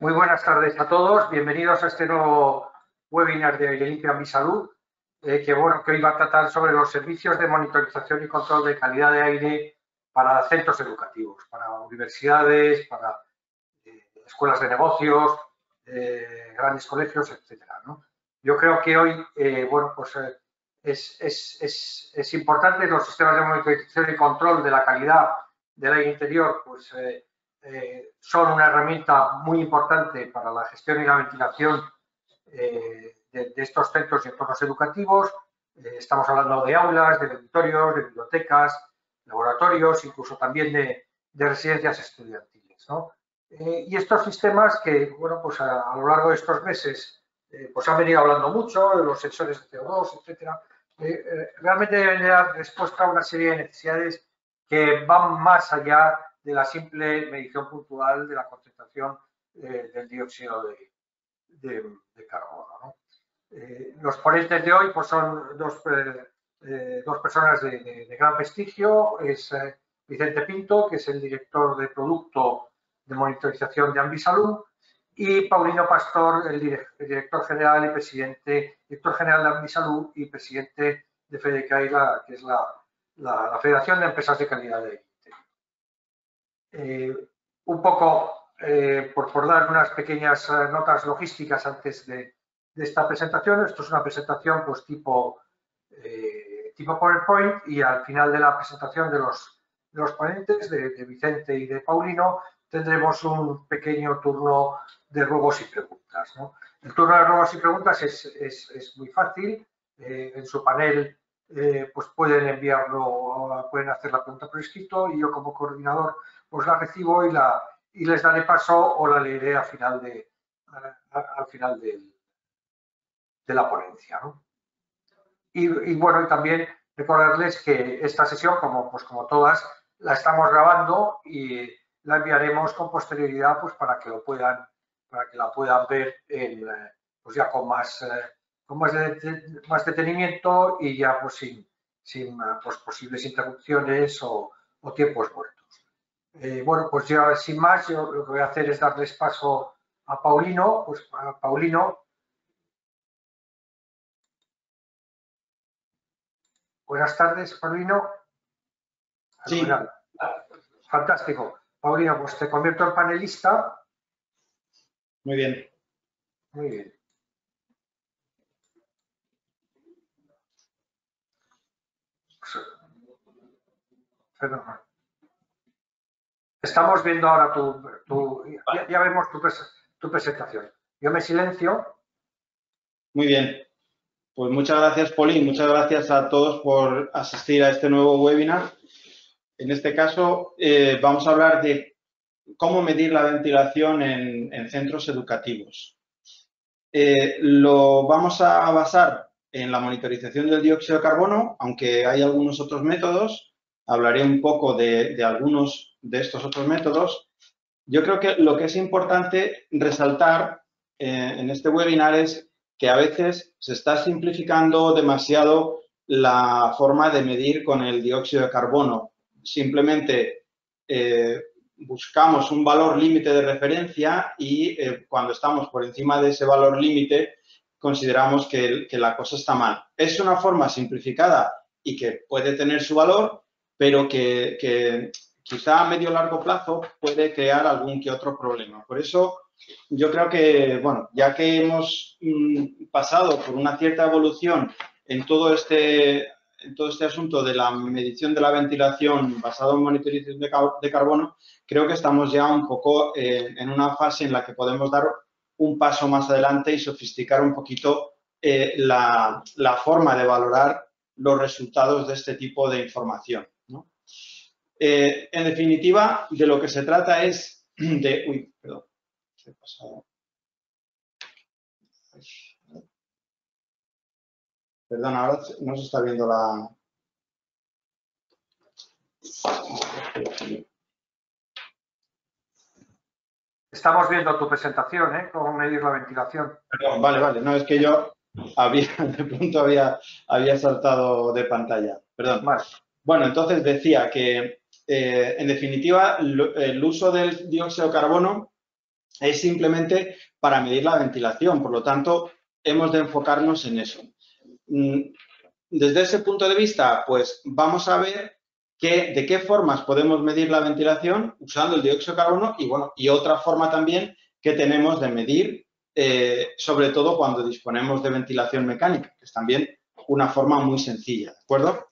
Muy buenas tardes a todos. Bienvenidos a este nuevo webinar de Aire Limpio Mi Salud, que hoy va a tratar sobre los servicios de monitorización y control de calidad de aire para centros educativos, para universidades, para escuelas de negocios, grandes colegios, etcétera, ¿no? Yo creo que hoy, es importante los sistemas de monitorización y control de la calidad del aire interior, son una herramienta muy importante para la gestión y la ventilación de estos centros y entornos educativos. Estamos hablando de aulas, de auditorios, de bibliotecas, laboratorios, incluso también de residencias estudiantiles, ¿no? Y estos sistemas que, a lo largo de estos meses, han venido hablando mucho de los sensores de CO2, etcétera. Realmente deben dar respuesta a una serie de necesidades que van más allá de la simple medición puntual de la concentración del dióxido de carbono, ¿no? Los ponentes de hoy son dos personas de gran prestigio. Es Vicente Pinto, que es el director de producto de monitorización de Ambisalud, y Paulino Pastor, el director general de Ambisalud y presidente de FEDECAI, que es la Federación de Empresas de Calidad de Aire. Por dar unas pequeñas notas logísticas antes de esta presentación. Esto es una presentación tipo PowerPoint, y al final de la presentación de los ponentes, de Vicente y de Paulino, tendremos un pequeño turno de ruegos y preguntas, ¿no? El turno de ruegos y preguntas es muy fácil. En su panel pueden enviarlo, pueden hacer la pregunta por escrito, y yo como coordinador la recibo y les daré paso o la leeré al final de la ponencia, ¿no? Y también recordarles que esta sesión, como todas, la estamos grabando y la enviaremos con posterioridad para que la puedan ver ya con más detenimiento, y ya sin posibles interrupciones o tiempos muertos. Ya sin más, yo lo que voy a hacer es darles paso a Paulino. Paulino. Buenas tardes, Paulino. Sí. Fantástico. Paulino, te convierto en panelista. Muy bien. Muy bien. Perdón. Estamos viendo ahora ya vemos tu presentación. Yo me silencio. Muy bien. Pues muchas gracias, Poli. Muchas gracias a todos por asistir a este nuevo webinar. En este caso, vamos a hablar de cómo medir la ventilación en centros educativos. Lo vamos a basar en la monitorización del dióxido de carbono, aunque hay algunos otros métodos. Hablaré un poco de algunos de estos otros métodos. Yo creo que lo que es importante resaltar en este webinar es que a veces se está simplificando demasiado la forma de medir con el dióxido de carbono. Simplemente buscamos un valor límite de referencia y cuando estamos por encima de ese valor límite consideramos que la cosa está mal. Es una forma simplificada y que puede tener su valor, pero que quizá a medio o largo plazo puede crear algún que otro problema. Por eso yo creo que, ya que hemos pasado por una cierta evolución en todo este asunto de la medición de la ventilación basado en monitorización de carbono, creo que estamos ya un poco en una fase en la que podemos dar un paso más adelante y sofisticar un poquito la forma de valorar los resultados de este tipo de información, ¿no? En definitiva, de lo que se trata es de... Uy, perdón. Se ha pasado. Perdón, ahora no se está viendo la... Estamos viendo tu presentación, ¿eh? Cómo medir la ventilación. Perdón, vale. No, es que yo de pronto había saltado de pantalla. Perdón. Vale. Bueno, entonces decía que, en definitiva, el uso del dióxido de carbono es simplemente para medir la ventilación. Por lo tanto, hemos de enfocarnos en eso. Desde ese punto de vista, pues vamos a ver de qué formas podemos medir la ventilación usando el dióxido de carbono y otra forma también que tenemos de medir, sobre todo cuando disponemos de ventilación mecánica, que es también una forma muy sencilla, ¿de acuerdo?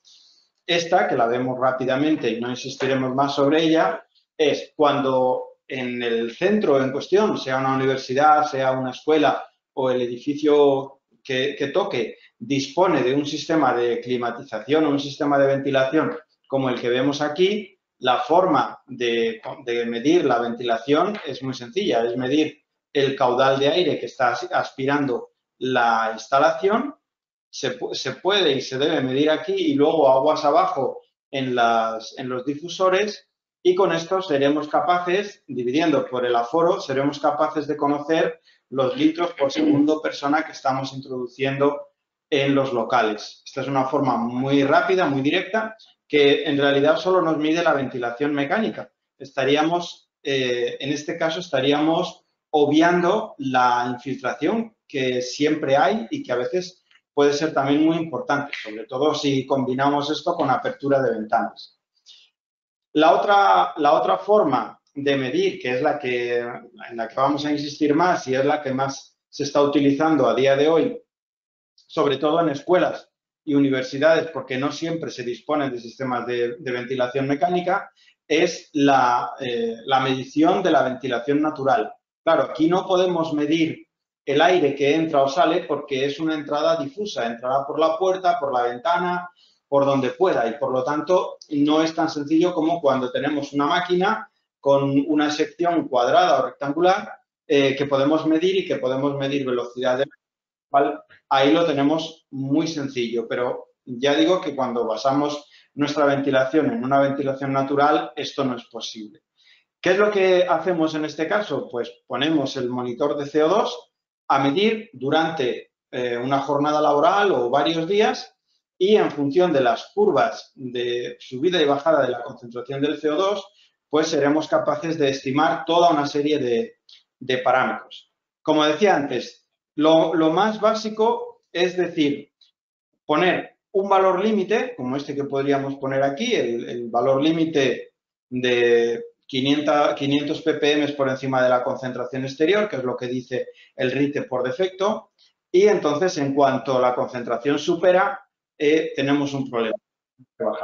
Esta, que la vemos rápidamente y no insistiremos más sobre ella, es cuando en el centro en cuestión, sea una universidad, sea una escuela o el edificio que toque, dispone de un sistema de climatización o un sistema de ventilación como el que vemos aquí, la forma de medir la ventilación es muy sencilla, es medir el caudal de aire que está aspirando la instalación. Se puede y se debe medir aquí y luego aguas abajo en los difusores, y con esto seremos capaces, dividiendo por el aforo, seremos capaces de conocer los litros por segundo persona que estamos introduciendo en los locales. Esta es una forma muy rápida, muy directa, que en realidad solo nos mide la ventilación mecánica. En este caso, estaríamos obviando la infiltración que siempre hay y que a veces puede ser también muy importante, sobre todo si combinamos esto con apertura de ventanas. La otra forma de medir, que es en la que vamos a insistir más y es la que más se está utilizando a día de hoy, sobre todo en escuelas y universidades, porque no siempre se disponen de sistemas de ventilación mecánica, es la medición de la ventilación natural. Claro, aquí no podemos medir el aire que entra o sale porque es una entrada difusa, entrará por la puerta, por la ventana, por donde pueda, y por lo tanto no es tan sencillo como cuando tenemos una máquina con una sección cuadrada o rectangular que podemos medir y que podemos medir velocidad de ahí lo tenemos muy sencillo, pero ya digo que cuando basamos nuestra ventilación en una ventilación natural, esto no es posible. ¿Qué es lo que hacemos en este caso? Pues ponemos el monitor de CO2 a medir durante una jornada laboral o varios días, y en función de las curvas de subida y bajada de la concentración del CO2, pues seremos capaces de estimar toda una serie de parámetros. Como decía antes, lo más básico es decir, poner un valor límite, como este que podríamos poner aquí, el valor límite de 500 ppm por encima de la concentración exterior, que es lo que dice el RITE por defecto, y entonces en cuanto la concentración supera, tenemos un problema.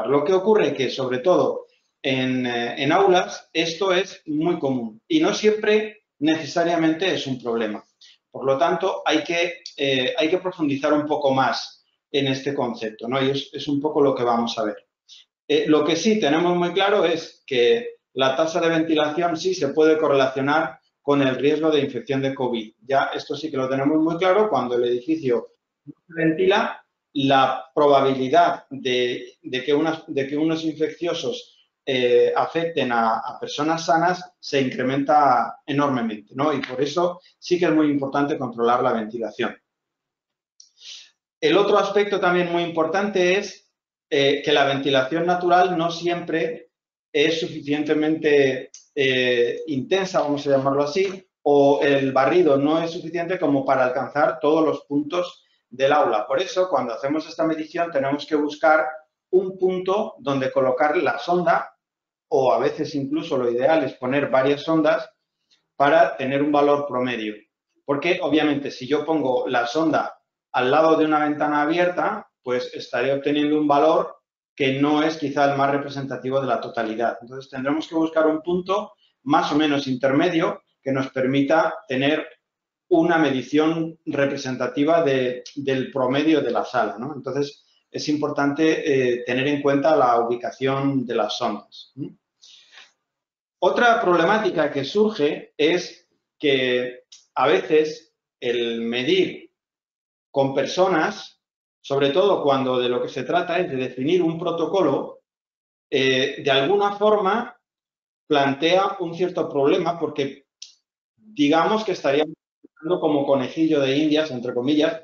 Lo que ocurre es que, sobre todo en aulas, esto es muy común y no siempre necesariamente es un problema. Por lo tanto, hay que profundizar un poco más en este concepto, ¿no? Y es un poco lo que vamos a ver. Lo que sí tenemos muy claro es que la tasa de ventilación sí se puede correlacionar con el riesgo de infección de COVID. Ya esto sí que lo tenemos muy claro. Cuando el edificio no se ventila, la probabilidad de que unos infecciosos afecten a personas sanas se incrementa enormemente, ¿no? Y por eso sí que es muy importante controlar la ventilación. El otro aspecto también muy importante es que la ventilación natural no siempre es suficientemente intensa, vamos a llamarlo así, o el barrido no es suficiente como para alcanzar todos los puntos del aula. Por eso, cuando hacemos esta medición, tenemos que buscar un punto donde colocar la sonda, o a veces incluso lo ideal es poner varias sondas para tener un valor promedio. Porque, obviamente, si yo pongo la sonda al lado de una ventana abierta, pues estaré obteniendo un valor que no es quizá el más representativo de la totalidad. Entonces, tendremos que buscar un punto más o menos intermedio que nos permita tener una medición representativa del promedio de la sala, ¿no? Entonces, es importante tener en cuenta la ubicación de las sondas. Otra problemática que surge es que a veces el medir con personas, sobre todo cuando de lo que se trata es de definir un protocolo, de alguna forma plantea un cierto problema, porque digamos que estaríamos como conejillo de indias, entre comillas,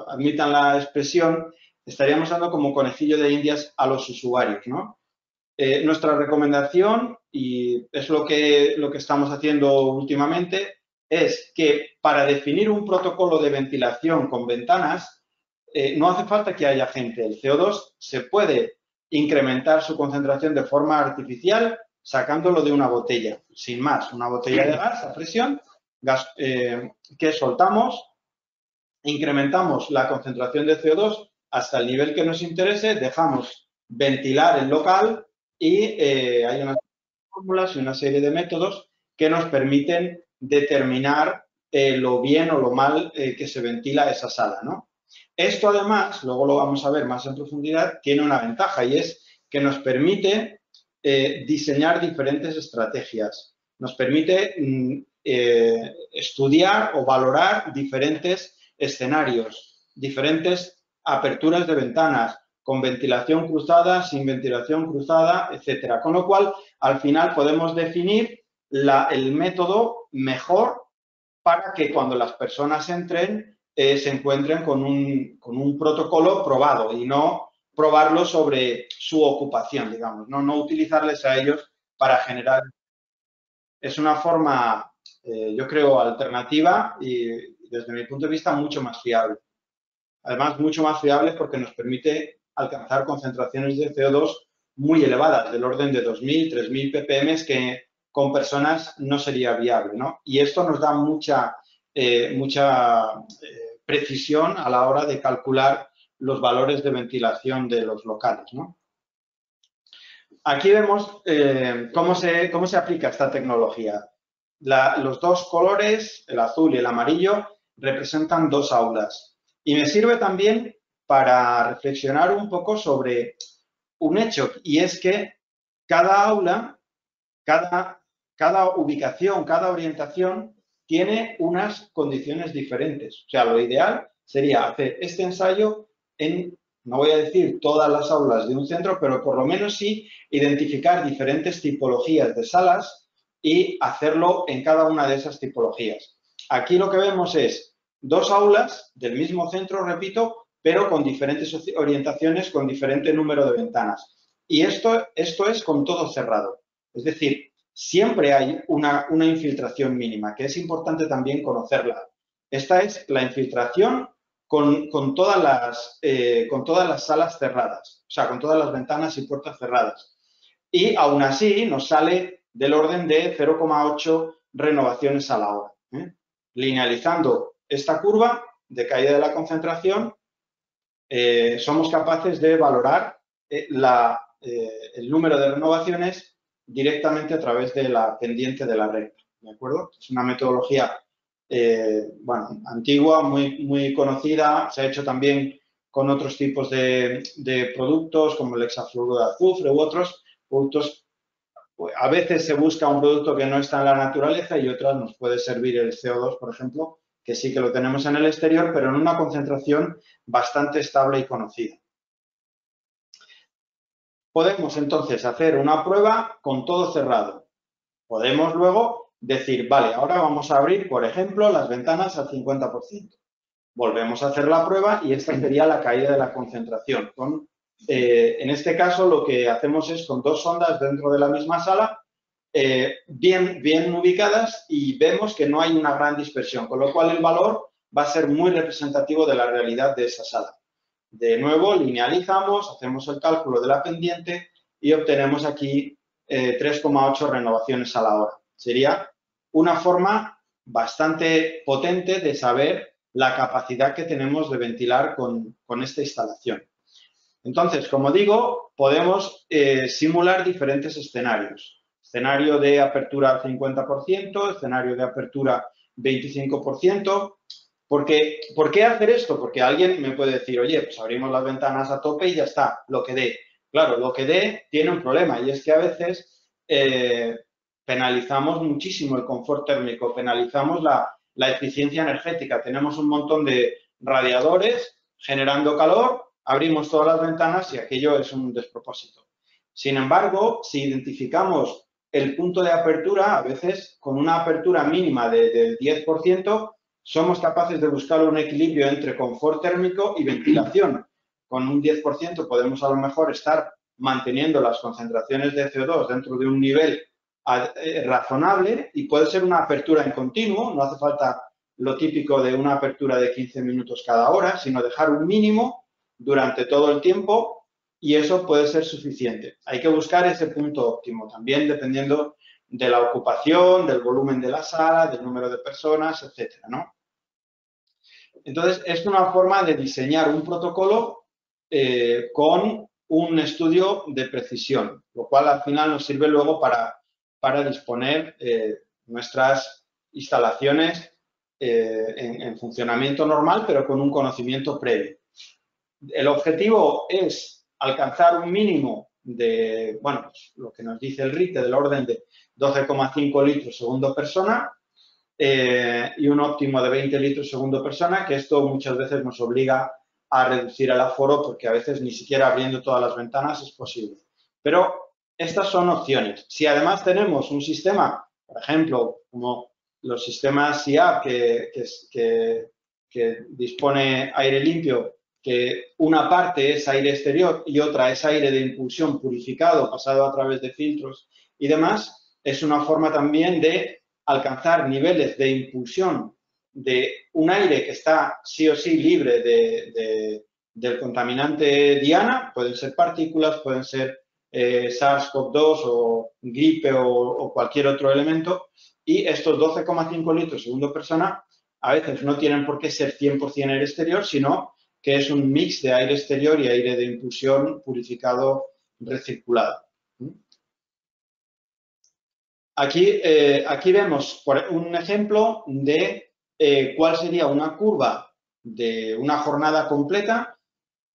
admitan la expresión, estaríamos dando como conejillo de indias a los usuarios, ¿no? Nuestra recomendación, y es lo que estamos haciendo últimamente, es que para definir un protocolo de ventilación con ventanas, no hace falta que haya gente. El CO2 se puede incrementar su concentración de forma artificial sacándolo de una botella, sin más, una botella de gas a presión, gas, que soltamos, incrementamos la concentración de CO2 hasta el nivel que nos interese, dejamos ventilar el local y hay unas fórmulas y una serie de métodos que nos permiten determinar lo bien o lo mal que se ventila esa sala, ¿no? Esto, además, luego lo vamos a ver más en profundidad, tiene una ventaja y es que nos permite diseñar diferentes estrategias. Nos permite estudiar o valorar diferentes escenarios, diferentes aperturas de ventanas, con ventilación cruzada, sin ventilación cruzada, etcétera. Con lo cual, al final podemos definir el método mejor para que cuando las personas entren se encuentren con un protocolo probado y no probarlo sobre su ocupación, digamos, no utilizarles a ellos para generar. Es una forma, yo creo, alternativa y desde mi punto de vista mucho más fiable. Además, mucho más fiable porque nos permite alcanzar concentraciones de CO2 muy elevadas, del orden de 2.000, 3.000 ppm, que con personas no sería viable, ¿no? Y esto nos da mucha precisión a la hora de calcular los valores de ventilación de los locales, ¿no? Aquí vemos cómo se aplica esta tecnología. Los dos colores, el azul y el amarillo, representan dos aulas. Y me sirve también para reflexionar un poco sobre un hecho, y es que cada aula, cada ubicación, cada orientación tiene unas condiciones diferentes. O sea, lo ideal sería hacer este ensayo en, no voy a decir todas las aulas de un centro, pero por lo menos sí identificar diferentes tipologías de salas y hacerlo en cada una de esas tipologías. Aquí lo que vemos es dos aulas del mismo centro, repito, pero con diferentes orientaciones, con diferente número de ventanas. Y esto es con todo cerrado. Es decir, siempre hay una infiltración mínima, que es importante también conocerla. Esta es la infiltración con todas las salas cerradas, o sea, con todas las ventanas y puertas cerradas. Y aún así nos sale del orden de 0,8 renovaciones a la hora. Linealizando esta curva de caída de la concentración, somos capaces de valorar el número de renovaciones directamente a través de la pendiente de la recta, ¿de acuerdo? Es una metodología, bueno, antigua, muy conocida, se ha hecho también con otros tipos de productos como el hexafluoruro de azufre u otros productos. A veces se busca un producto que no está en la naturaleza y otras nos puede servir el CO2, por ejemplo, que sí que lo tenemos en el exterior, pero en una concentración bastante estable y conocida. Podemos entonces hacer una prueba con todo cerrado. Podemos luego decir, vale, ahora vamos a abrir, por ejemplo, las ventanas al 50%. Volvemos a hacer la prueba y esta sería la caída de la concentración. En este caso, lo que hacemos es con dos sondas dentro de la misma sala, bien ubicadas, y vemos que no hay una gran dispersión, con lo cual el valor va a ser muy representativo de la realidad de esa sala. De nuevo, linealizamos, hacemos el cálculo de la pendiente y obtenemos aquí 3,8 renovaciones a la hora. Sería una forma bastante potente de saber la capacidad que tenemos de ventilar con esta instalación. Entonces, como digo, podemos simular diferentes escenarios. Escenario de apertura al 50%, escenario de apertura 25%. ¿Por qué hacer esto? Porque alguien me puede decir, oye, pues abrimos las ventanas a tope y ya está, lo que dé. Claro, lo que dé tiene un problema y es que a veces penalizamos muchísimo el confort térmico, penalizamos la eficiencia energética. Tenemos un montón de radiadores generando calor, abrimos todas las ventanas y aquello es un despropósito. Sin embargo, si identificamos el punto de apertura, a veces con una apertura mínima del 10%, somos capaces de buscar un equilibrio entre confort térmico y ventilación. Con un 10% podemos a lo mejor estar manteniendo las concentraciones de CO2 dentro de un nivel razonable, y puede ser una apertura en continuo, no hace falta lo típico de una apertura de 15 minutos cada hora, sino dejar un mínimo durante todo el tiempo, y eso puede ser suficiente. Hay que buscar ese punto óptimo, también dependiendo de la ocupación, del volumen de la sala, del número de personas, etcétera, ¿no? Entonces, es una forma de diseñar un protocolo con un estudio de precisión, lo cual al final nos sirve luego para disponer nuestras instalaciones en funcionamiento normal, pero con un conocimiento previo. El objetivo es alcanzar un mínimo de, bueno, lo que nos dice el RITE, del orden de 12,5 litros segundo persona, y un óptimo de 20 litros segundo persona, que esto muchas veces nos obliga a reducir el aforo, porque a veces ni siquiera abriendo todas las ventanas es posible. Pero estas son opciones. Si además tenemos un sistema, por ejemplo, como los sistemas SIAP que dispone aire limpio, que una parte es aire exterior y otra es aire de impulsión purificado, pasado a través de filtros y demás, es una forma también de alcanzar niveles de impulsión de un aire que está sí o sí libre del contaminante diana, pueden ser partículas, pueden ser SARS-CoV-2 o gripe o cualquier otro elemento, y estos 12,5 litros segundo persona a veces no tienen por qué ser 100% aire exterior, sino que es un mix de aire exterior y aire de impulsión purificado recirculado. Aquí vemos un ejemplo de cuál sería una curva de una jornada completa.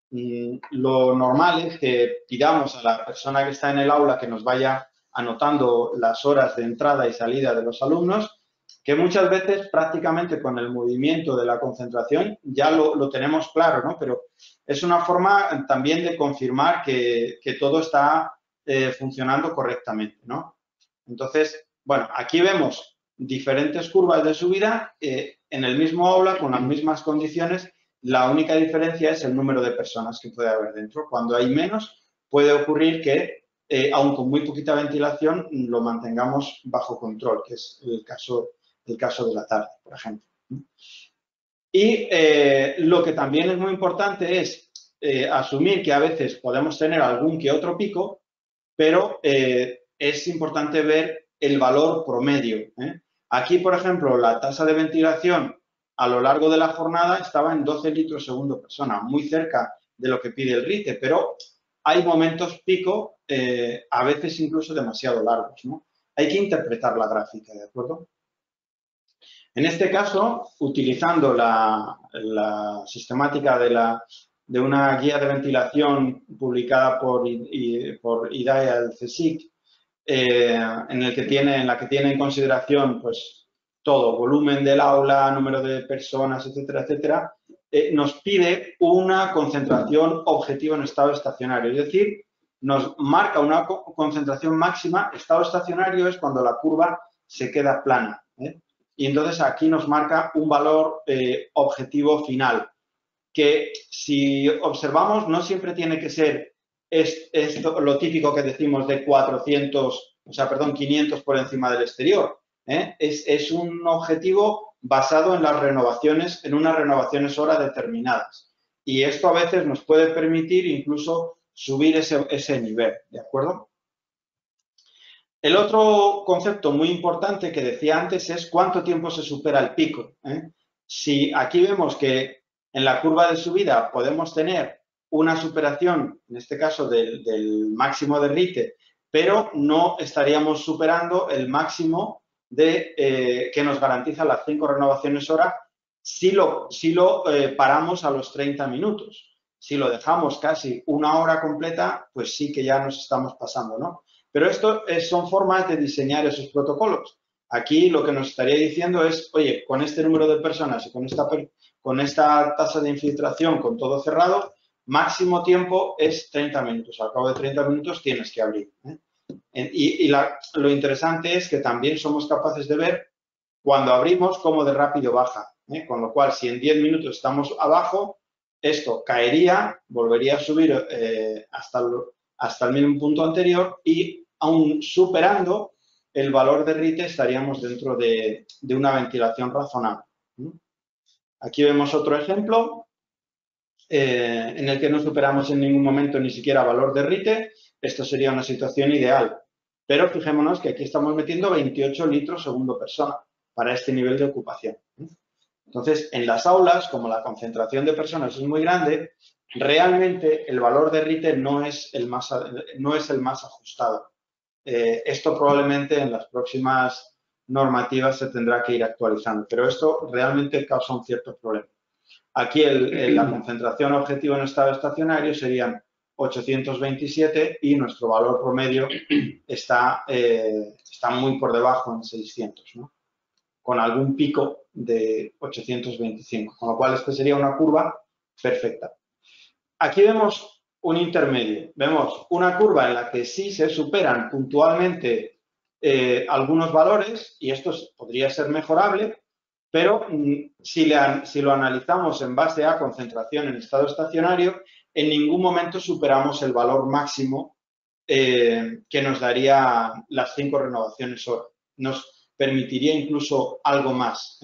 Lo normal es que pidamos a la persona que está en el aula que nos vaya anotando las horas de entrada y salida de los alumnos, que muchas veces prácticamente con el movimiento de la concentración ya lo tenemos claro, ¿no? Pero es una forma también de confirmar que todo está funcionando correctamente, ¿no? Entonces, bueno, aquí vemos diferentes curvas de subida en el mismo aula con las mismas condiciones. La única diferencia es el número de personas que puede haber dentro. Cuando hay menos, puede ocurrir que, aun con muy poquita ventilación, lo mantengamos bajo control, que es el caso de la tarde, por ejemplo. Y lo que también es muy importante es asumir que a veces podemos tener algún que otro pico, pero es importante ver el valor promedio. Aquí, por ejemplo, la tasa de ventilación a lo largo de la jornada estaba en 12 litros segundo persona, muy cerca de lo que pide el RITE, pero hay momentos pico, a veces incluso demasiado largos, ¿no? Hay que interpretar la gráfica, ¿de acuerdo? En este caso, utilizando la sistemática de una guía de ventilación publicada por IDAEA, el CSIC, en la que tiene en consideración pues todo, volumen del aula, número de personas, etcétera, etcétera, nos pide una concentración objetiva en estado estacionario, es decir, nos marca una concentración máxima. Estado estacionario es cuando la curva se queda plana, y entonces aquí nos marca un valor objetivo final, que si observamos no siempre tiene que ser esto, lo típico que decimos de 500 por encima del exterior. Es un objetivo basado en las renovaciones, en unas renovaciones hora determinadas. Y esto a veces nos puede permitir incluso subir ese nivel, ¿de acuerdo? El otro concepto muy importante que decía antes es cuánto tiempo se supera el pico. Si aquí vemos que en la curva de subida podemos tener una superación, en este caso del máximo de RITE, pero no estaríamos superando el máximo que nos garantiza las 5 renovaciones hora si lo paramos a los 30 minutos. Si lo dejamos casi una hora completa, pues sí que ya nos estamos pasando, ¿no? Pero esto son formas de diseñar esos protocolos. Aquí lo que nos estaría diciendo es, oye, con este número de personas y con esta tasa de infiltración, con todo cerrado, máximo tiempo es 30 minutos. Al cabo de 30 minutos tienes que abrir. Y lo interesante es que también somos capaces de ver cuando abrimos cómo de rápido baja. Con lo cual, si en 10 minutos estamos abajo, esto caería, volvería a subir hasta hasta el mismo punto anterior y aún superando el valor de RITE estaríamos dentro de una ventilación razonable. Aquí vemos otro ejemplo en el que no superamos en ningún momento ni siquiera valor de RITE. Esto sería una situación ideal. Pero fijémonos que aquí estamos metiendo 28 litros segundo persona para este nivel de ocupación. Entonces, en las aulas, como la concentración de personas es muy grande, realmente el valor de RITE no es el más ajustado. Esto probablemente en las próximas normativas se tendrá que ir actualizando, pero esto realmente causa un cierto problema. Aquí la concentración objetivo en estado estacionario serían 827 y nuestro valor promedio está muy por debajo, en 600, ¿no? Con algún pico de 825, con lo cual esta sería una curva perfecta. Aquí vemos un intermedio, vemos una curva en la que sí se superan puntualmente algunos valores y esto podría ser mejorable, pero si lo analizamos en base a concentración en estado estacionario, en ningún momento superamos el valor máximo que nos daría las 5 renovaciones hora. Nos permitiría incluso algo más,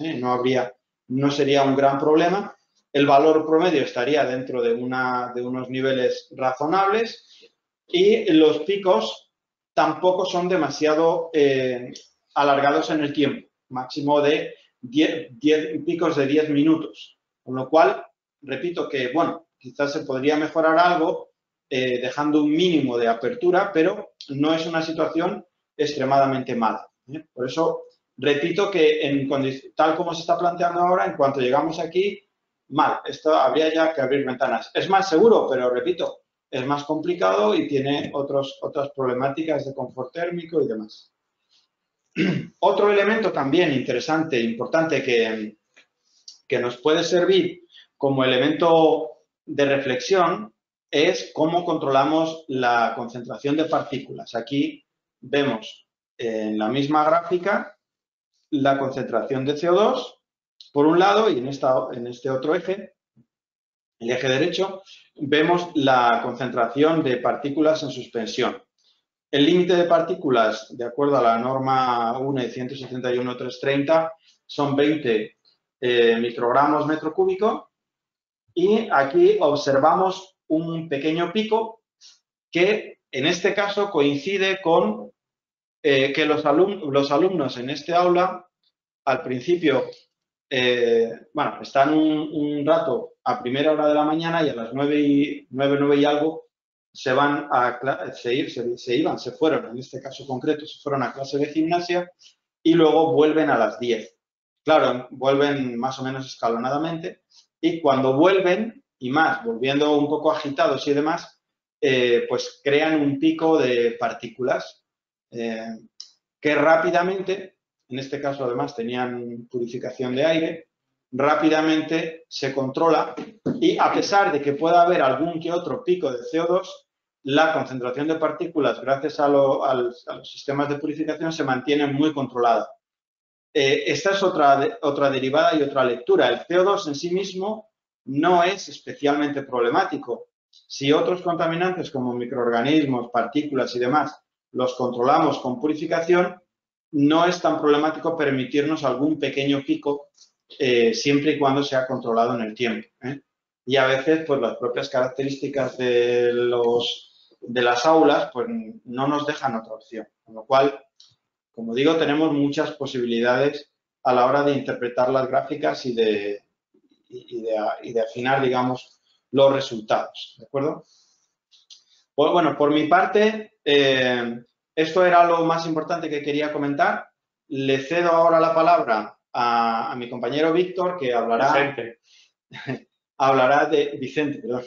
no sería un gran problema. El valor promedio estaría dentro de unos niveles razonables y los picos tampoco son demasiado alargados en el tiempo, máximo de 10 picos de 10 minutos. Con lo cual, repito que, bueno, quizás se podría mejorar algo dejando un mínimo de apertura, pero no es una situación extremadamente mala. Por eso, repito que tal como se está planteando ahora, en cuanto llegamos aquí, mal, esto habría ya que abrir ventanas. Es más seguro, pero repito, es más complicado y tiene otras problemáticas de confort térmico y demás. Otro elemento también interesante, importante, que nos puede servir como elemento de reflexión es cómo controlamos la concentración de partículas. Aquí vemos en la misma gráfica la concentración de CO2 por un lado y en este otro eje, el eje derecho, vemos la concentración de partículas en suspensión. El límite de partículas, de acuerdo a la norma UNE 171.330, son 20 microgramos metro cúbico y aquí observamos un pequeño pico que en este caso coincide con que los alumnos en este aula al principio están un rato a primera hora de la mañana y a las 9 y algo se fueron, en este caso concreto, se fueron a clase de gimnasia y luego vuelven a las 10. Claro, vuelven más o menos escalonadamente y cuando vuelven, y más, volviendo un poco agitados y demás, pues crean un pico de partículas que rápidamente, en este caso además tenían purificación de aire, rápidamente se controla y a pesar de que pueda haber algún que otro pico de CO2, la concentración de partículas gracias a los sistemas de purificación se mantiene muy controlada. Esta es otra derivada y otra lectura. El CO2 en sí mismo no es especialmente problemático. Si otros contaminantes como microorganismos, partículas y demás los controlamos con purificación, no es tan problemático permitirnos algún pequeño pico siempre y cuando sea controlado en el tiempo. Y a veces, pues las propias características de las aulas, pues no nos dejan otra opción. Con lo cual, como digo, tenemos muchas posibilidades a la hora de interpretar las gráficas y de afinar, digamos, los resultados. ¿De acuerdo? Pues bueno, por mi parte, esto era lo más importante que quería comentar. Le cedo ahora la palabra a mi compañero Víctor, que hablará de Vicente, perdón.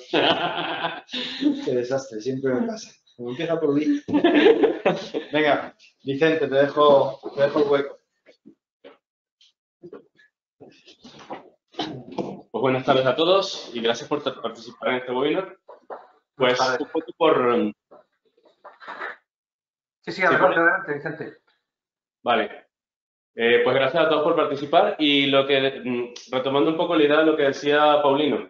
Qué desastre, siempre me pasa. Como empieza por mí. Venga, Vicente, te dejo el hueco. Pues buenas tardes a todos y gracias por participar en este webinar. Pues un poco por... Sí, adelante, Vicente. Vale. Pues gracias a todos por participar y retomando un poco la idea de lo que decía Paulino,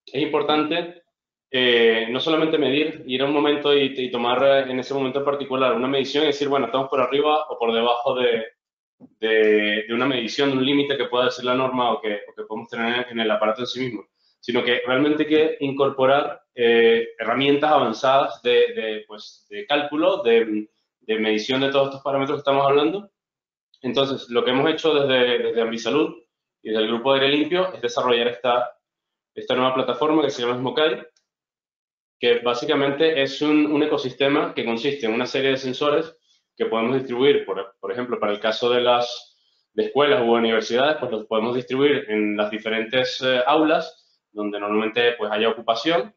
es importante no solamente medir, ir a un momento y tomar en ese momento en particular una medición y decir, bueno, estamos por arriba o por debajo de una medición, de un límite que pueda decir la norma o que podemos tener en el aparato en sí mismo, sino que realmente hay que incorporar herramientas avanzadas pues, de cálculo, de medición de todos estos parámetros que estamos hablando. Entonces, lo que hemos hecho desde Ambisalud y desde el grupo de Aire Limpio es desarrollar esta nueva plataforma que se llama Smokai, que básicamente es un ecosistema que consiste en una serie de sensores que podemos distribuir, por ejemplo, para el caso de escuelas u universidades, pues los podemos distribuir en las diferentes aulas donde normalmente pues haya ocupación.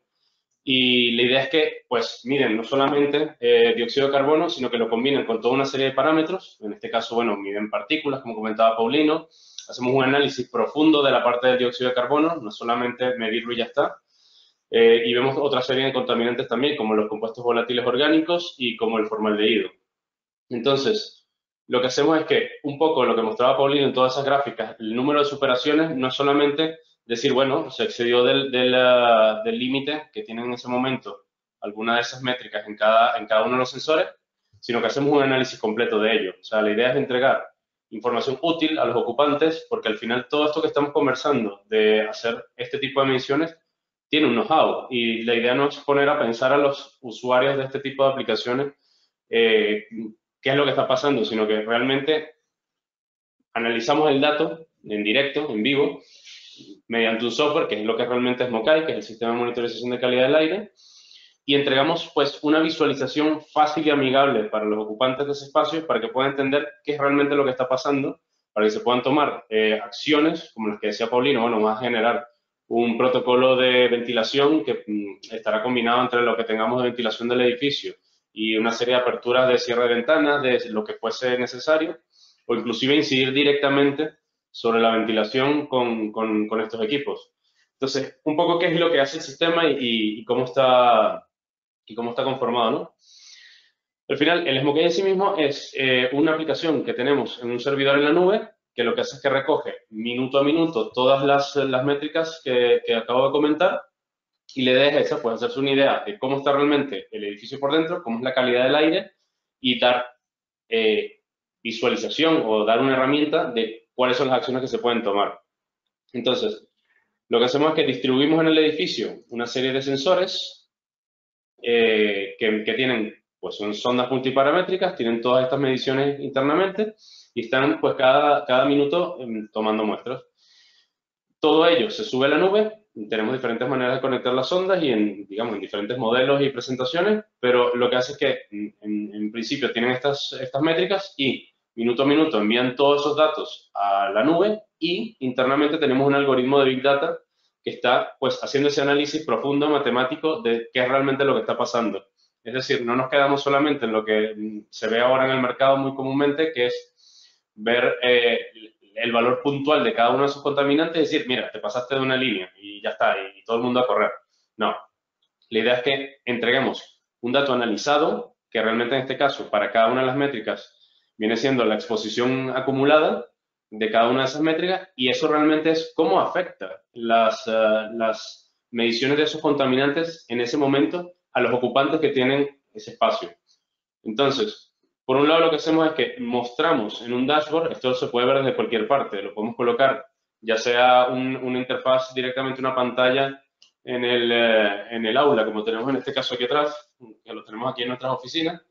Y la idea es que, pues, miden no solamente dióxido de carbono, sino que lo combinen con toda una serie de parámetros. En este caso, bueno, miden partículas, como comentaba Paulino. Hacemos un análisis profundo de la parte del dióxido de carbono, no solamente medirlo y ya está. Y vemos otra serie de contaminantes también, como los compuestos volátiles orgánicos y como el formaldehído. Entonces, lo que hacemos es que, un poco lo que mostraba Paulino en todas esas gráficas, el número de superaciones no es solamente decir, bueno, se excedió del límite que tienen en ese momento alguna de esas métricas en cada uno de los sensores, sino que hacemos un análisis completo de ello. O sea, la idea es entregar información útil a los ocupantes, porque al final todo esto que estamos conversando de hacer este tipo de mediciones tiene un know-how, y la idea no es poner a pensar a los usuarios de este tipo de aplicaciones qué es lo que está pasando, sino que realmente analizamos el dato en directo, en vivo, mediante un software que es lo que realmente es Smokai, que es el sistema de monitorización de calidad del aire, y entregamos pues una visualización fácil y amigable para los ocupantes de ese espacio para que puedan entender qué es realmente lo que está pasando, para que se puedan tomar acciones, como las que decía Paulino, bueno, vamos a generar un protocolo de ventilación que estará combinado entre lo que tengamos de ventilación del edificio y una serie de aperturas de cierre de ventanas, de lo que fuese necesario, o inclusive incidir directamente sobre la ventilación con estos equipos. Entonces, un poco qué es lo que hace el sistema y cómo está conformado, ¿no? Al final, el Smokai en sí mismo es una aplicación que tenemos en un servidor en la nube, que lo que hace es que recoge minuto a minuto todas las métricas que acabo de comentar, y la idea es esa, pues hacerse una idea de cómo está realmente el edificio por dentro, cómo es la calidad del aire, y dar visualización o dar una herramienta de cuáles son las acciones que se pueden tomar. Entonces, lo que hacemos es que distribuimos en el edificio una serie de sensores que tienen, pues son sondas multiparamétricas, tienen todas estas mediciones internamente y están pues cada minuto tomando muestras. Todo ello se sube a la nube, tenemos diferentes maneras de conectar las sondas y digamos, en diferentes modelos y presentaciones, pero lo que hace es que en principio tienen estas métricas y minuto a minuto envían todos esos datos a la nube, y internamente tenemos un algoritmo de Big Data que está pues haciendo ese análisis profundo matemático de qué es realmente lo que está pasando. Es decir, no nos quedamos solamente en lo que se ve ahora en el mercado muy comúnmente, que es ver el valor puntual de cada uno de esos contaminantes y decir, mira, te pasaste de una línea y ya está, y todo el mundo a correr. No, la idea es que entreguemos un dato analizado, que realmente en este caso, para cada una de las métricas, viene siendo la exposición acumulada de cada una de esas métricas, y eso realmente es cómo afecta las mediciones de esos contaminantes en ese momento a los ocupantes que tienen ese espacio. Entonces, por un lado lo que hacemos es que mostramos en un dashboard, esto se puede ver desde cualquier parte, lo podemos colocar ya sea una interfaz directamente, una pantalla en el aula, como tenemos en este caso aquí atrás, que lo tenemos aquí en nuestras oficinas.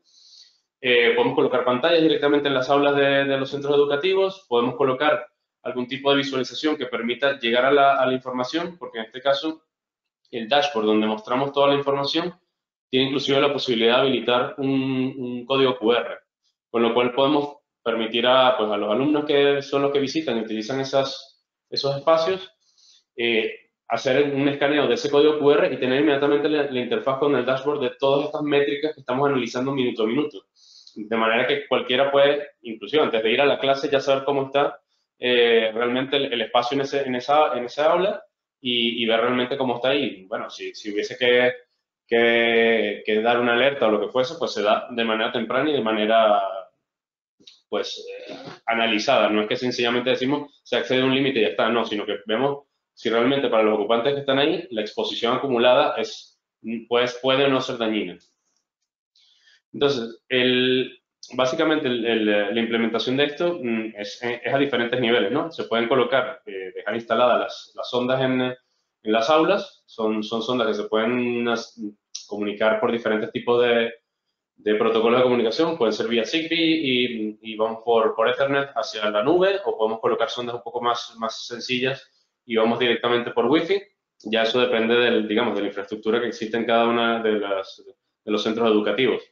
Podemos colocar pantallas directamente en las aulas de los centros educativos, podemos colocar algún tipo de visualización que permita llegar a la información, porque en este caso el dashboard donde mostramos toda la información tiene inclusive la posibilidad de habilitar un código QR, con lo cual podemos permitir pues, a los alumnos que son los que visitan y utilizan esos espacios, hacer un escaneo de ese código QR y tener inmediatamente la interfaz con el dashboard de todas estas métricas que estamos analizando minuto a minuto. De manera que cualquiera puede, inclusive antes de ir a la clase, ya saber cómo está realmente el espacio en esa aula y ver realmente cómo está ahí. Bueno, si hubiese que dar una alerta o lo que fuese, pues se da de manera temprana y de manera pues analizada. No es que sencillamente decimos se accede a un límite y ya está, no, sino que vemos si realmente para los ocupantes que están ahí la exposición acumulada es puede no ser dañina. Entonces, básicamente la implementación de esto es a diferentes niveles, ¿no? Se pueden colocar, dejar instaladas las sondas en las aulas, son sondas que se pueden comunicar por diferentes tipos de protocolos de comunicación, pueden ser vía Zigbee y vamos por Ethernet hacia la nube, o podemos colocar sondas un poco más sencillas y vamos directamente por Wi-Fi. Ya eso depende digamos, de la infraestructura que existe en cada una de los centros educativos.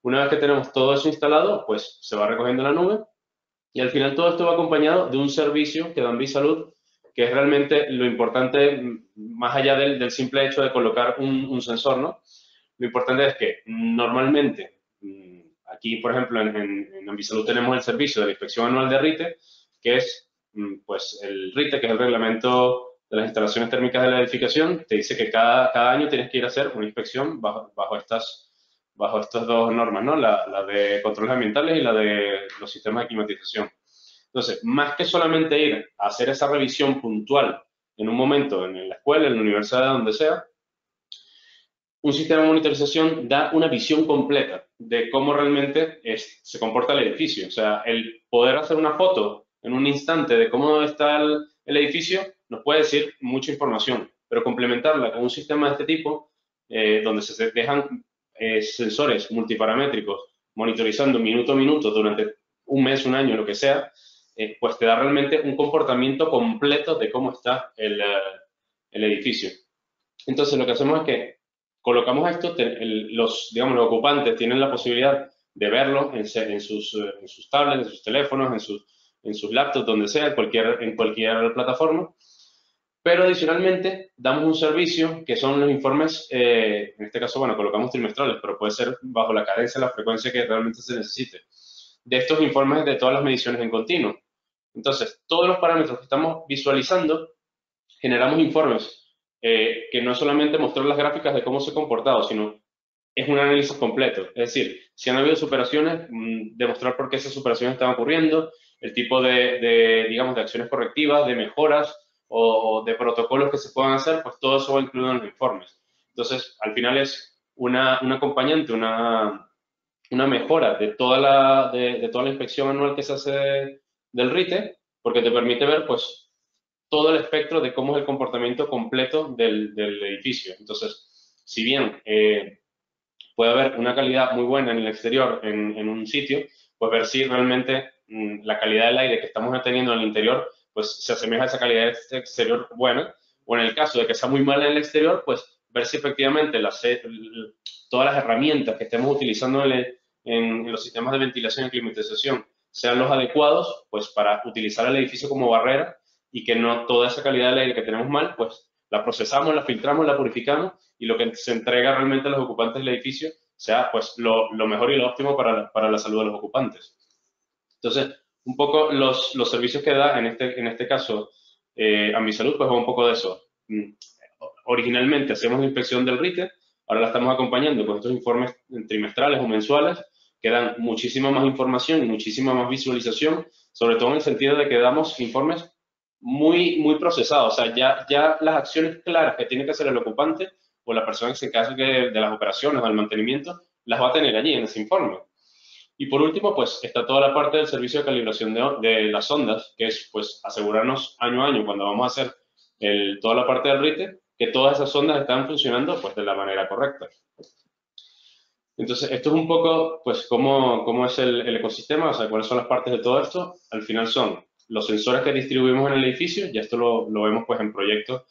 Una vez que tenemos todo eso instalado, pues se va recogiendo en la nube y al final todo esto va acompañado de un servicio que da Ambisalud, que es realmente lo importante, más allá del simple hecho de colocar un sensor, ¿no? Lo importante es que normalmente, aquí por ejemplo en Ambisalud tenemos el servicio de la inspección anual de RITE, que es pues el RITE, que es el reglamento de las instalaciones térmicas de la edificación, te dice que cada año tienes que ir a hacer una inspección bajo estas dos normas, ¿no? La de controles ambientales y la de los sistemas de climatización. Entonces, más que solamente ir a hacer esa revisión puntual en un momento en la escuela, en la universidad, donde sea, un sistema de monitorización da una visión completa de cómo realmente se comporta el edificio. O sea, el poder hacer una foto en un instante de cómo está el edificio nos puede decir mucha información, pero complementarla con un sistema de este tipo, donde se dejan sensores multiparamétricos monitorizando minuto a minuto durante un mes, un año, lo que sea, pues te da realmente un comportamiento completo de cómo está el edificio. Entonces, lo que hacemos es que colocamos esto, los ocupantes tienen la posibilidad de verlo en sus tablets, en sus teléfonos, en sus laptops, donde sea, en cualquier plataforma. Pero adicionalmente damos un servicio que son los informes, en este caso, bueno, colocamos trimestrales, pero puede ser bajo la cadencia, la frecuencia que realmente se necesite, de estos informes de todas las mediciones en continuo. Entonces, todos los parámetros que estamos visualizando, generamos informes que no solamente mostrar las gráficas de cómo se ha comportado, sino es un análisis completo. Es decir, si han habido superaciones, demostrar por qué esas superaciones están ocurriendo, el tipo digamos, de acciones correctivas, de mejoras o de protocolos que se puedan hacer, pues todo eso va incluido en los informes. Entonces, al final es un acompañante, una mejora de toda la inspección anual que se hace del RITE, porque te permite ver, pues, todo el espectro de cómo es el comportamiento completo del edificio. Entonces, si bien puede haber una calidad muy buena en el exterior, en un sitio, pues ver si realmente la calidad del aire que estamos teniendo en el interior, pues se asemeja a esa calidad exterior buena, o en el caso de que sea muy mala en el exterior, pues ver si efectivamente todas las herramientas que estemos utilizando en los sistemas de ventilación y climatización sean los adecuados, pues para utilizar el edificio como barrera y que no toda esa calidad del aire que tenemos mal, pues la procesamos, la filtramos, la purificamos y lo que se entrega realmente a los ocupantes del edificio sea pues lo mejor y lo óptimo para la salud de los ocupantes. Entonces, un poco los servicios que da en este caso Ambisalud, pues va un poco de eso. Originalmente hacíamos la inspección del RITE, ahora la estamos acompañando con estos informes trimestrales o mensuales que dan muchísima más información y muchísima más visualización, sobre todo en el sentido de que damos informes muy procesados. O sea, ya las acciones claras que tiene que hacer el ocupante o la persona que se encargue de las operaciones o del mantenimiento, las va a tener allí en ese informe. Y por último, pues está toda la parte del servicio de calibración de las ondas, que es pues asegurarnos año a año cuando vamos a hacer toda la parte del RITE, que todas esas ondas están funcionando pues de la manera correcta. Entonces, esto es un poco pues cómo es el ecosistema, o sea, cuáles son las partes de todo esto. Al final son los sensores que distribuimos en el edificio, ya esto lo vemos pues en proyectos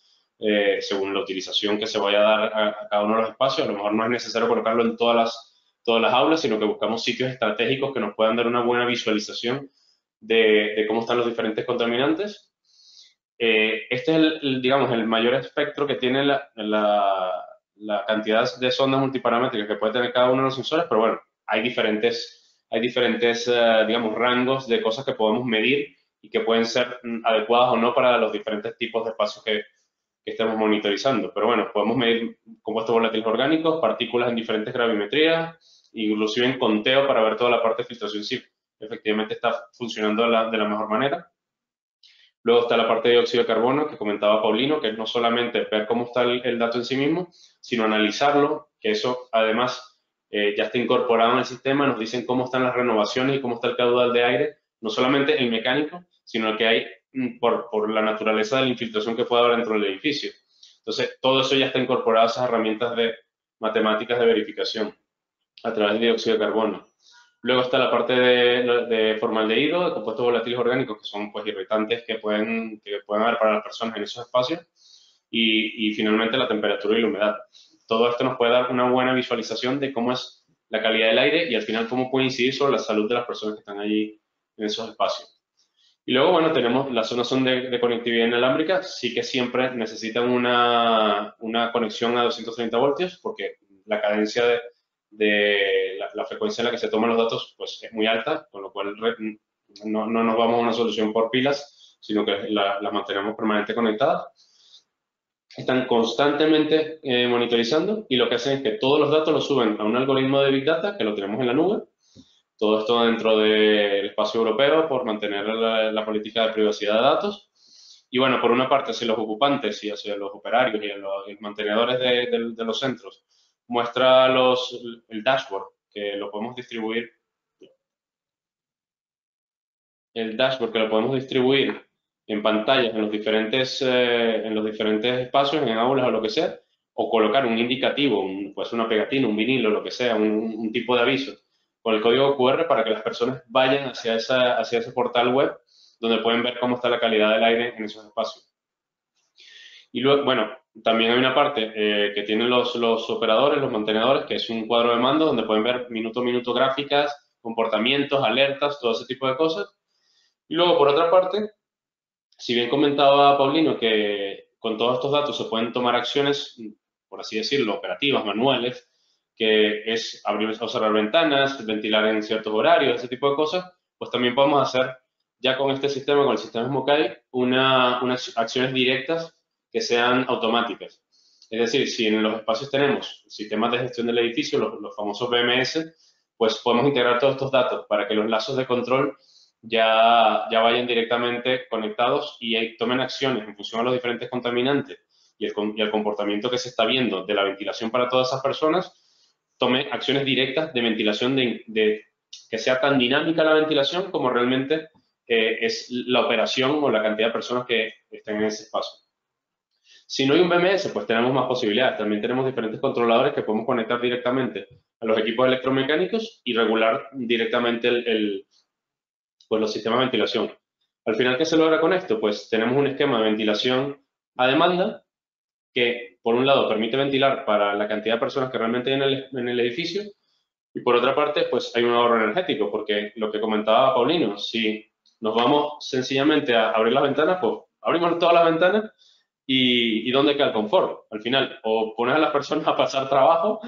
según la utilización que se vaya a dar a cada uno de los espacios. A lo mejor no es necesario colocarlo en todas las aulas, sino que buscamos sitios estratégicos que nos puedan dar una buena visualización de cómo están los diferentes contaminantes. Este es digamos, el mayor espectro que tiene la cantidad de sondas multiparamétricas que puede tener cada uno de los sensores, pero bueno, hay diferentes digamos, rangos de cosas que podemos medir y que pueden ser adecuadas o no para los diferentes tipos de espacios que estemos monitorizando. Pero bueno, podemos medir compuestos volátiles orgánicos, partículas en diferentes gravimetrías, inclusive en conteo para ver toda la parte de filtración si efectivamente está funcionando de la mejor manera. Luego está la parte de dióxido de carbono que comentaba Paulino, que es no solamente ver cómo está el dato en sí mismo, sino analizarlo, que eso además ya está incorporado en el sistema, nos dicen cómo están las renovaciones y cómo está el caudal de aire, no solamente el mecánico, sino el que hay por la naturaleza de la infiltración que puede haber dentro del edificio. Entonces, todo eso ya está incorporado a esas herramientas de matemáticas de verificación a través del dióxido de carbono. Luego está la parte de formaldehído, de compuestos volátiles orgánicos, que son pues irritantes que pueden haber para las personas en esos espacios. Y finalmente la temperatura y la humedad. Todo esto nos puede dar una buena visualización de cómo es la calidad del aire y al final cómo puede incidir sobre la salud de las personas que están allí en esos espacios. Y luego, bueno, tenemos las zonas son de conectividad inalámbrica, sí que siempre necesitan una conexión a 230 voltios porque la cadencia de la frecuencia en la que se toman los datos pues es muy alta, con lo cual no nos vamos a una solución por pilas, sino que las mantenemos permanentemente conectadas. Están constantemente monitorizando y lo que hacen es que todos los datos los suben a un algoritmo de Big Data que lo tenemos en la nube. Todo esto dentro del espacio europeo por mantener la política de privacidad de datos. Y bueno, por una parte, hacia los ocupantes y hacia los operarios y los mantenedores de los centros, muestra el dashboard, que lo podemos distribuir. El dashboard que lo podemos distribuir en pantallas en los diferentes espacios, en aulas o lo que sea, o colocar un indicativo, pues una pegatina, un vinilo, lo que sea, un tipo de aviso con el código QR para que las personas vayan hacia ese portal web donde pueden ver cómo está la calidad del aire en esos espacios. Y luego, bueno, también hay una parte que tienen los operadores, los mantenedores, que es un cuadro de mando donde pueden ver minuto a minuto gráficas, comportamientos, alertas, todo ese tipo de cosas. Y luego, por otra parte, si bien comentaba Paulino que con todos estos datos se pueden tomar acciones, por así decirlo, operativas, manuales, que es abrir o cerrar ventanas, ventilar en ciertos horarios, ese tipo de cosas, pues también podemos hacer ya con este sistema, con el sistema SMOKAI, unas acciones directas que sean automáticas. Es decir, si en los espacios tenemos sistemas de gestión del edificio, los famosos BMS, pues podemos integrar todos estos datos para que los lazos de control ya vayan directamente conectados y tomen acciones en función a los diferentes contaminantes y el comportamiento que se está viendo de la ventilación para todas esas personas, tome acciones directas de ventilación, que sea tan dinámica la ventilación como realmente es la operación o la cantidad de personas que estén en ese espacio. Si no hay un BMS, pues tenemos más posibilidades. También tenemos diferentes controladores que podemos conectar directamente a los equipos electromecánicos y regular directamente pues los sistemas de ventilación. Al final, ¿qué se logra con esto? Pues tenemos un esquema de ventilación a demanda que, por un lado, permite ventilar para la cantidad de personas que realmente hay en el edificio y, por otra parte, pues hay un ahorro energético, porque lo que comentaba Paulino, si nos vamos sencillamente a abrir las ventanas, pues abrimos todas las ventanas y ¿dónde queda el confort? Al final, o pones a las personas a pasar trabajo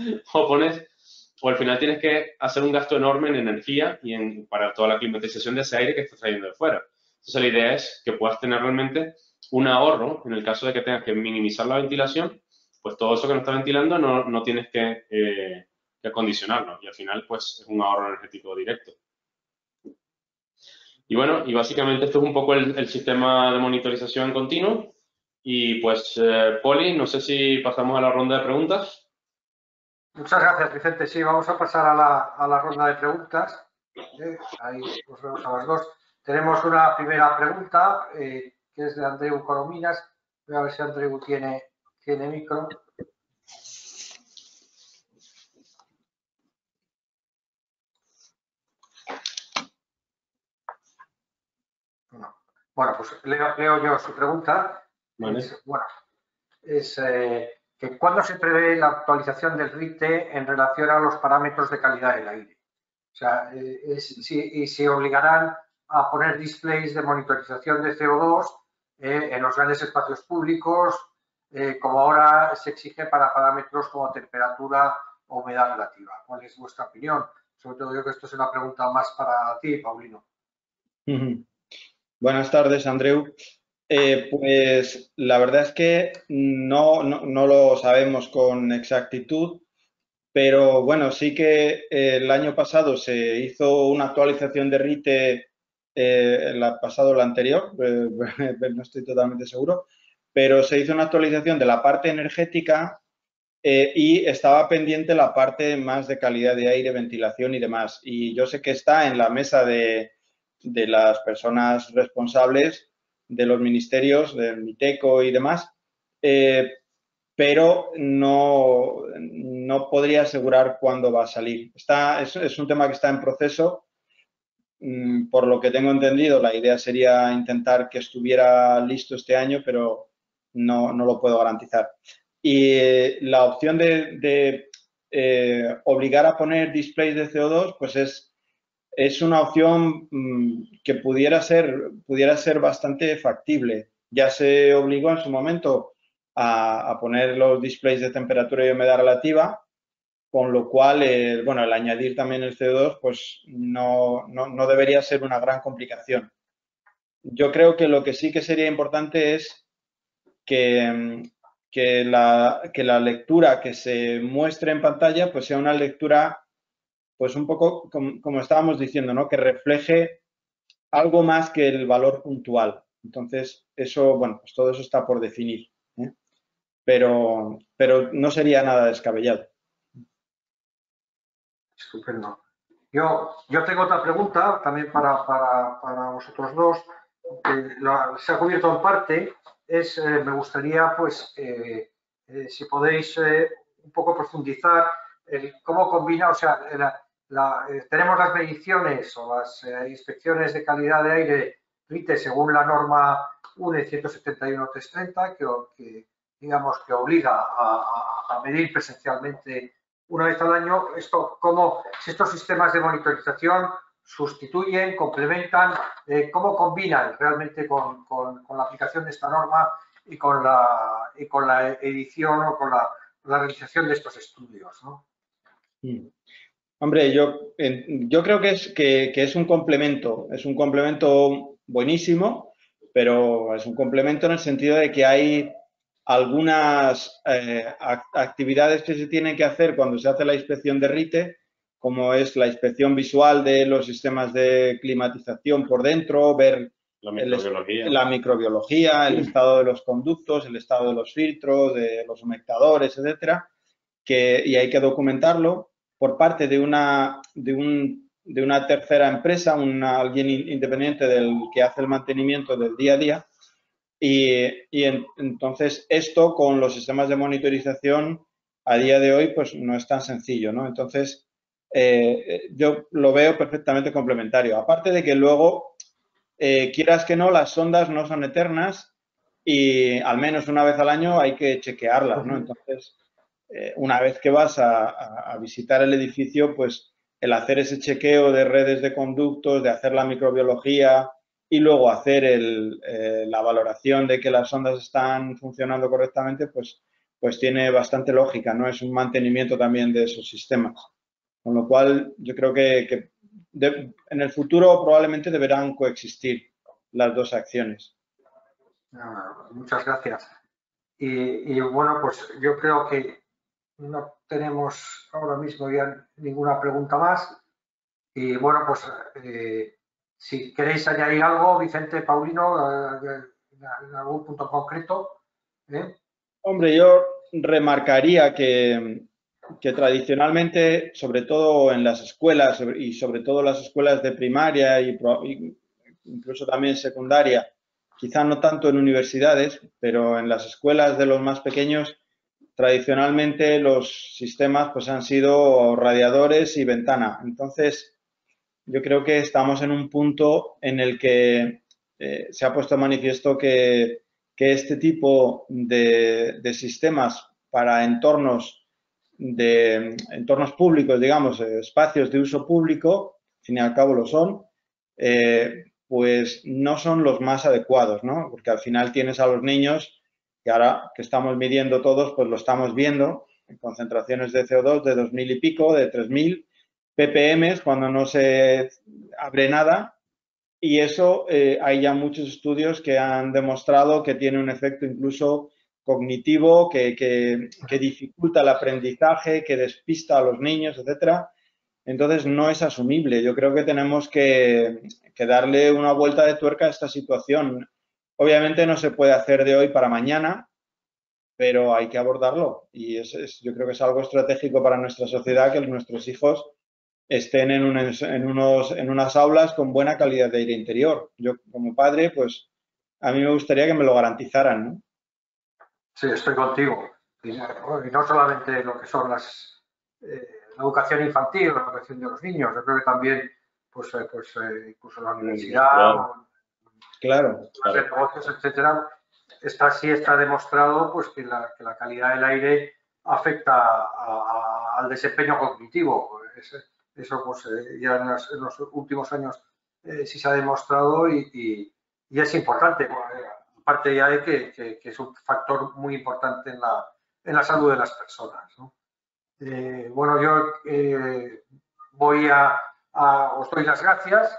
o al final tienes que hacer un gasto enorme en energía y para toda la climatización de ese aire que estás trayendo de fuera. Entonces, la idea es que puedas tener realmente un ahorro en el caso de que tengas que minimizar la ventilación, pues todo eso que no está ventilando no tienes que acondicionarlo y al final, pues es un ahorro energético directo. Y bueno, y básicamente esto es un poco el sistema de monitorización continuo. Y pues, Poli, no sé si pasamos a la ronda de preguntas. Muchas gracias, Vicente. Sí, vamos a pasar a la ronda de preguntas. Ahí nos vemos a las dos. Tenemos una primera pregunta que es de Andreu Corominas. Voy a ver si Andreu tiene micro. No. Bueno, pues leo yo su pregunta. Vale. Que ¿cuándo se prevé la actualización del RITE en relación a los parámetros de calidad del aire? O sea, si se obligarán a poner displays de monitorización de CO2 en los grandes espacios públicos, como ahora se exige para parámetros como temperatura o humedad relativa. ¿Cuál es vuestra opinión? Sobre todo yo creo que esto es una pregunta más para ti, Paulino. Buenas tardes, Andreu. Pues la verdad es que no lo sabemos con exactitud, pero bueno, sí que el año pasado se hizo una actualización de RITE el pasado o la anterior, no estoy totalmente seguro, pero se hizo una actualización de la parte energética y estaba pendiente la parte más de calidad de aire, ventilación y demás. Y yo sé que está en la mesa de las personas responsables de los ministerios, del MITECO y demás, pero no podría asegurar cuándo va a salir. Es un tema que está en proceso. Por lo que tengo entendido, la idea sería intentar que estuviera listo este año, pero no lo puedo garantizar. Y la opción de obligar a poner displays de CO2, pues es una opción que pudiera ser bastante factible. Ya se obligó en su momento a poner los displays de temperatura y humedad relativa, con lo cual, bueno, el añadir también el CO2, pues no debería ser una gran complicación. Yo creo que lo que sí que sería importante es que la lectura que se muestre en pantalla pues sea una lectura pues un poco como estábamos diciendo, ¿no? Que refleje algo más que el valor puntual. Entonces, eso, bueno, pues todo eso está por definir, ¿eh? Pero no sería nada descabellado. Estupendo. Yo tengo otra pregunta también para vosotros dos, que se ha cubierto en parte. Me gustaría, pues, si podéis un poco profundizar cómo combina, o sea, tenemos las mediciones o las inspecciones de calidad de aire RITE según la norma UNE 171-330, que digamos que obliga a medir presencialmente una vez al año. Si estos sistemas de monitorización sustituyen, complementan, cómo combinan realmente con la aplicación de esta norma y con la edición o con la realización de estos estudios, ¿no? Hombre, yo creo que es un complemento buenísimo, pero es un complemento en el sentido de que hay algunas actividades que se tienen que hacer cuando se hace la inspección de RITE, como es la inspección visual de los sistemas de climatización por dentro, ver la microbiología, el estado de los conductos, el estado de los filtros, de los humectadores, etcétera, y hay que documentarlo por parte de una tercera empresa, alguien independiente del que hace el mantenimiento del día a día. Entonces, esto con los sistemas de monitorización a día de hoy, pues no es tan sencillo, ¿no? Entonces, yo lo veo perfectamente complementario. Aparte de que luego, quieras que no, las sondas no son eternas y al menos una vez al año hay que chequearlas, ¿no? Entonces, una vez que vas a visitar el edificio, pues el hacer ese chequeo de redes de conductos, de hacer la microbiología y luego hacer la valoración de que las sondas están funcionando correctamente, pues tiene bastante lógica, ¿no? Es un mantenimiento también de esos sistemas. Con lo cual, yo creo que en el futuro probablemente deberán coexistir las dos acciones. Muchas gracias. Y bueno, pues yo creo que no tenemos ahora mismo ya ninguna pregunta más. Y bueno, pues si queréis añadir algo, Vicente, Paulino, en algún punto concreto. Hombre, yo remarcaría que tradicionalmente, sobre todo en las escuelas y sobre todo las escuelas de primaria y incluso también secundaria, quizá no tanto en universidades, pero en las escuelas de los más pequeños, tradicionalmente los sistemas pues han sido radiadores y ventana. Entonces, yo creo que estamos en un punto en el que se ha puesto manifiesto que este tipo de sistemas para entornos públicos, digamos, espacios de uso público, al fin y al cabo lo son, pues no son los más adecuados, ¿no? Porque al final tienes a los niños, que ahora que estamos midiendo todos, pues lo estamos viendo, en concentraciones de CO2 de 2000 y pico, de 3000 ppm cuando no se abre nada, y eso hay ya muchos estudios que han demostrado que tiene un efecto incluso cognitivo, que dificulta el aprendizaje, que despista a los niños, etcétera. Entonces, no es asumible. Yo creo que tenemos que darle una vuelta de tuerca a esta situación. Obviamente no se puede hacer de hoy para mañana, pero hay que abordarlo. Y yo creo que es algo estratégico para nuestra sociedad que nuestros hijos estén en unas aulas con buena calidad de aire interior. Yo, como padre, pues a mí me gustaría que me lo garantizaran, ¿no? Sí, estoy contigo. Y no solamente lo que son la educación infantil, la educación de los niños, yo creo que también, incluso la universidad, claro, las de negocios, etcétera, sí está demostrado pues que la calidad del aire afecta al desempeño cognitivo. Eso pues ya en los últimos años sí se ha demostrado y es importante. Aparte ya de que es un factor muy importante en la salud de las personas, ¿no? Bueno, yo os doy las gracias.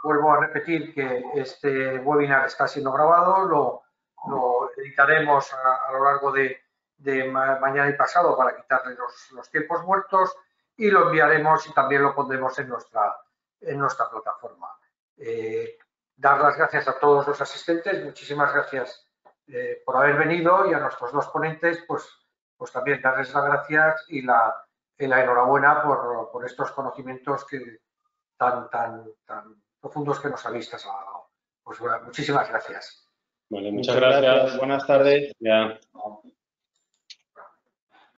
Vuelvo a repetir que este webinar está siendo grabado, lo editaremos a lo largo de mañana y pasado para quitarle los tiempos muertos y lo enviaremos y también lo pondremos en nuestra plataforma. Dar las gracias a todos los asistentes, muchísimas gracias por haber venido y a nuestros dos ponentes, pues también darles las gracias y la enhorabuena por estos conocimientos tan profundos que nos habéis trasladado. Pues bueno, muchísimas gracias. Vale, muchas gracias. Buenas tardes. Ya.